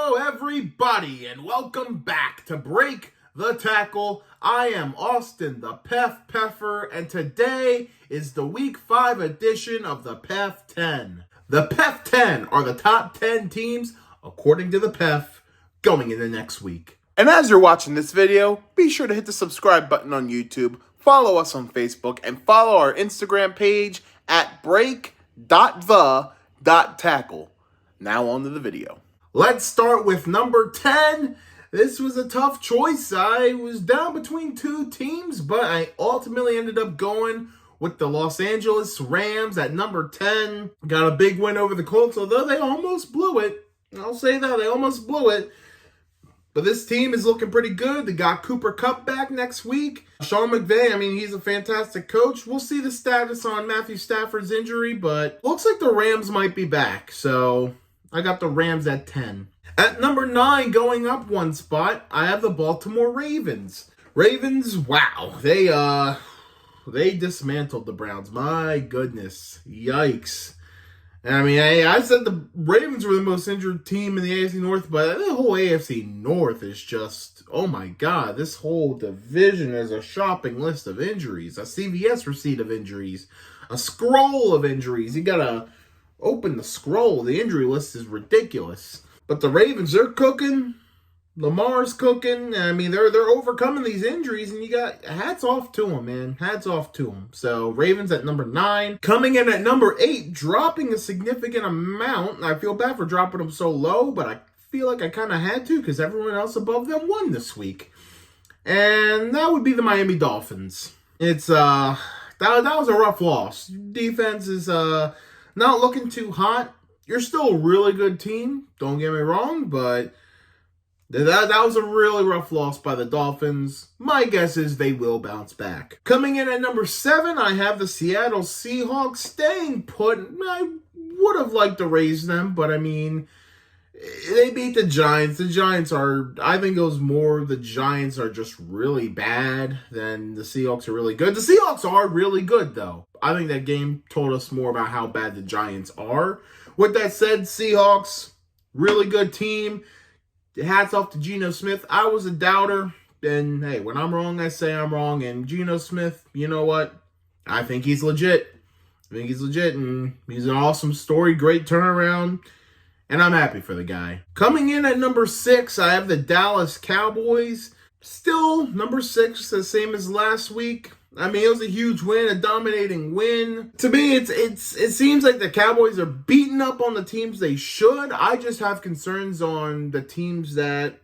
Hello, everybody, and welcome back to Break the Tackle. I am Austin, the PEF Peffer, and today is the Week 5 edition of the PEF 10. The PEF 10 are the top 10 teams, according to the PEF, going into next week. And as you're watching this video, be sure to hit the subscribe button on YouTube, follow us on Facebook, and follow our Instagram page at break.the.tackle. Now on to the video. Let's start with number 10. This was a tough choice. I was down between two teams, but I ultimately ended up going with the Los Angeles Rams at number 10. Got a big win over the Colts, although they almost blew it. I'll say that, they almost blew it. But this team is looking pretty good. They got Cooper Kupp back next week. Sean McVay, he's a fantastic coach. We'll see the status on Matthew Stafford's injury, but looks like the Rams might be back. So I got the Rams at 10. At number 9, going up one spot, I have the Baltimore Ravens. Ravens, wow. They dismantled the Browns. My goodness. Yikes. I said the Ravens were the most injured team in the AFC North, but the whole AFC North is just, oh my God, this whole division is a shopping list of injuries, a CVS receipt of injuries, a scroll of injuries. You gotta open the scroll. The injury list is ridiculous. But the Ravens, they're cooking. Lamar's cooking. They're overcoming these injuries, and you got hats off to them, man. Hats off to them. So Ravens at number 9. Coming in at number 8, dropping a significant amount. I feel bad for dropping them so low, but I feel like I kind of had to because everyone else above them won this week. And that would be the Miami Dolphins. It's that was a rough loss. Defense is not looking too hot. You're still a really good team. Don't get me wrong, but that was a really rough loss by the Dolphins. My guess is they will bounce back. Coming in at number 7, I have the Seattle Seahawks staying put. I would have liked to raise them, but they beat the Giants. The Giants I think it was more the Giants are just really bad than the Seahawks are really good. The Seahawks are really good, though. I think that game told us more about how bad the Giants are. With that said, Seahawks, really good team. Hats off to Geno Smith. I was a doubter, and hey, when I'm wrong, I say I'm wrong. And Geno Smith, you know what? I think he's legit. And he's an awesome story, great turnaround, and I'm happy for the guy. Coming in at number 6, I have the Dallas Cowboys. Still, number 6, the same as last week. It was a huge win, a dominating win. To me, it seems like the Cowboys are beating up on the teams they should. I just have concerns on the teams that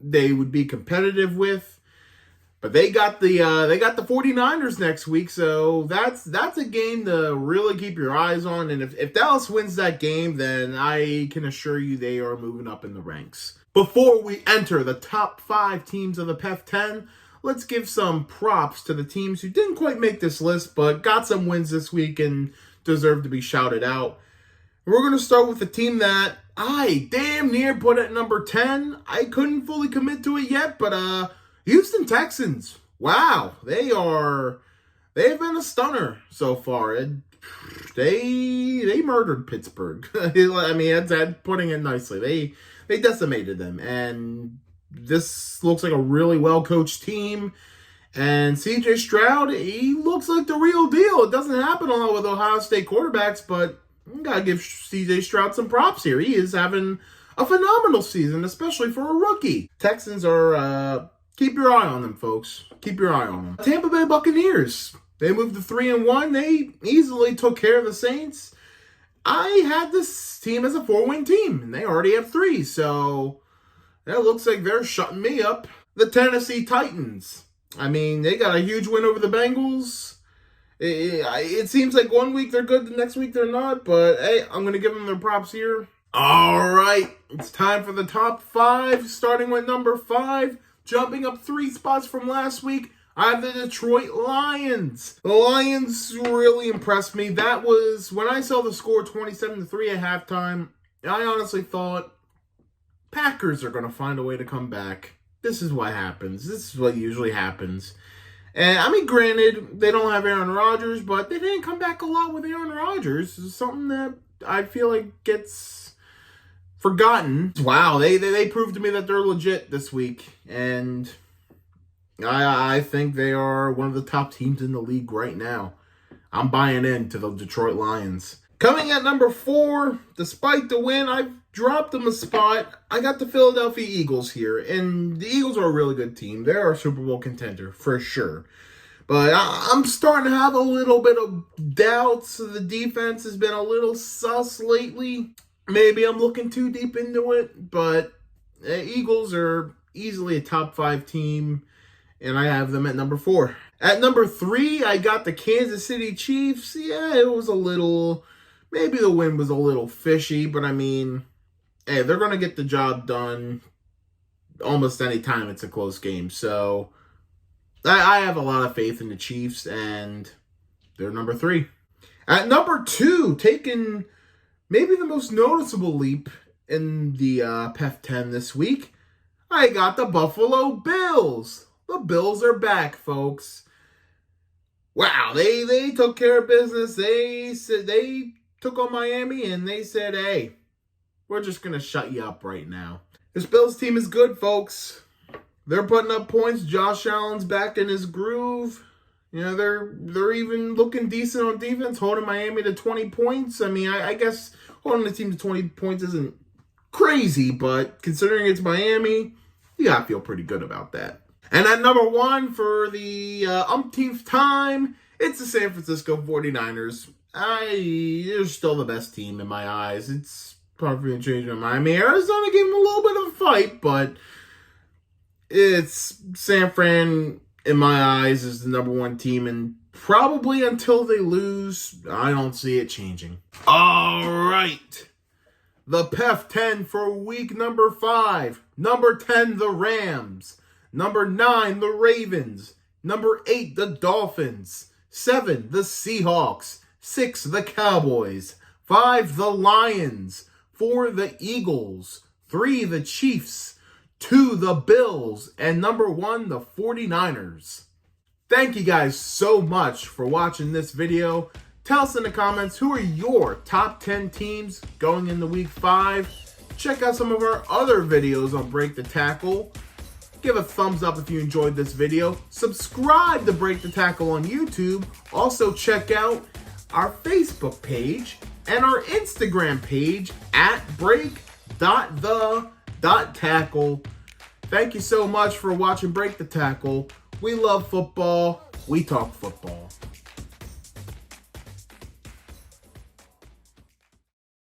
they would be competitive with. But they got the 49ers next week, so that's a game to really keep your eyes on. And if Dallas wins that game, then I can assure you they are moving up in the ranks. Before we enter the top 5 teams of the PEF 10, let's give some props to the teams who didn't quite make this list, but got some wins this week and deserve to be shouted out. We're going to start with the team that I damn near put at number 10. I couldn't fully commit to it yet, but Houston Texans. Wow, they've been a stunner so far. They murdered Pittsburgh. That's putting it nicely. They decimated them, and this looks like a really well-coached team. And C.J. Stroud, he looks like the real deal. It doesn't happen a lot with Ohio State quarterbacks, but you got to give C.J. Stroud some props here. He is having a phenomenal season, especially for a rookie. Texans are, keep your eye on them, folks. Keep your eye on them. Tampa Bay Buccaneers, they moved to 3-1. They easily took care of the Saints. I had this team as a 4-win team, and they already have 3, so it looks like they're shutting me up. The Tennessee Titans. They got a huge win over the Bengals. It seems like one week they're good, the next week they're not. But, hey, I'm going to give them their props here. All right, it's time for the top 5, starting with number 5. Jumping up 3 spots from last week, I have the Detroit Lions. The Lions really impressed me. That was, when I saw the score 27-3 at halftime, I honestly thought, Packers are going to find a way to come back. This is what happens. This is what usually happens. And, granted, they don't have Aaron Rodgers, but they didn't come back a lot with Aaron Rodgers. It's something that I feel like gets forgotten. Wow, they proved to me that they're legit this week, and I think they are one of the top teams in the league right now. I'm buying into the Detroit Lions. Coming at number 4, despite the win, I've dropped them a spot. I got the Philadelphia Eagles here, and the Eagles are a really good team. They're a Super Bowl contender for sure. But I'm starting to have a little bit of doubts. The defense has been a little sus lately. Maybe I'm looking too deep into it, but the Eagles are easily a top 5 team, and I have them at number 4. At number 3, I got the Kansas City Chiefs. Yeah, it was a little, maybe the win was a little fishy, but I mean, hey, they're going to get the job done almost any time it's a close game. So I have a lot of faith in the Chiefs, and they're number 3. At number 2, taking maybe the most noticeable leap in the PEF 10 this week, I got the Buffalo Bills. The Bills are back, folks. Wow, they took care of business. They took on Miami, and they said, hey, we're just going to shut you up right now. This Bills team is good, folks. They're putting up points. Josh Allen's back in his groove. You know, they're even looking decent on defense, holding Miami to 20 points. I mean, I guess holding the team to 20 points isn't crazy, but considering it's Miami, you got to feel pretty good about that. And at number 1 for the umpteenth time, it's the San Francisco 49ers. They're still the best team in my eyes. It's probably going to change my mind. I mean, Arizona gave them a little bit of a fight, but it's San Fran, in my eyes, is the number 1 team, and probably until they lose, I don't see it changing. All right. The PEF 10 for week number 5. Number 10, the Rams. Number 9, the Ravens. Number 8, the Dolphins. 7, the Seahawks. 6, the Cowboys. 5, the Lions. 4, the Eagles. 3, the Chiefs. 2, the Bills. And number 1, the 49ers. Thank you guys so much for watching this video. Tell us in the comments, who are your top 10 teams going into week 5? Check out some of our other videos on Break the Tackle. Give a thumbs up if you enjoyed this video. Subscribe to Break the Tackle on YouTube. Also check out our Facebook page and our Instagram page at break.the.tackle. Thank you so much for watching Break the Tackle. We love football. We talk football.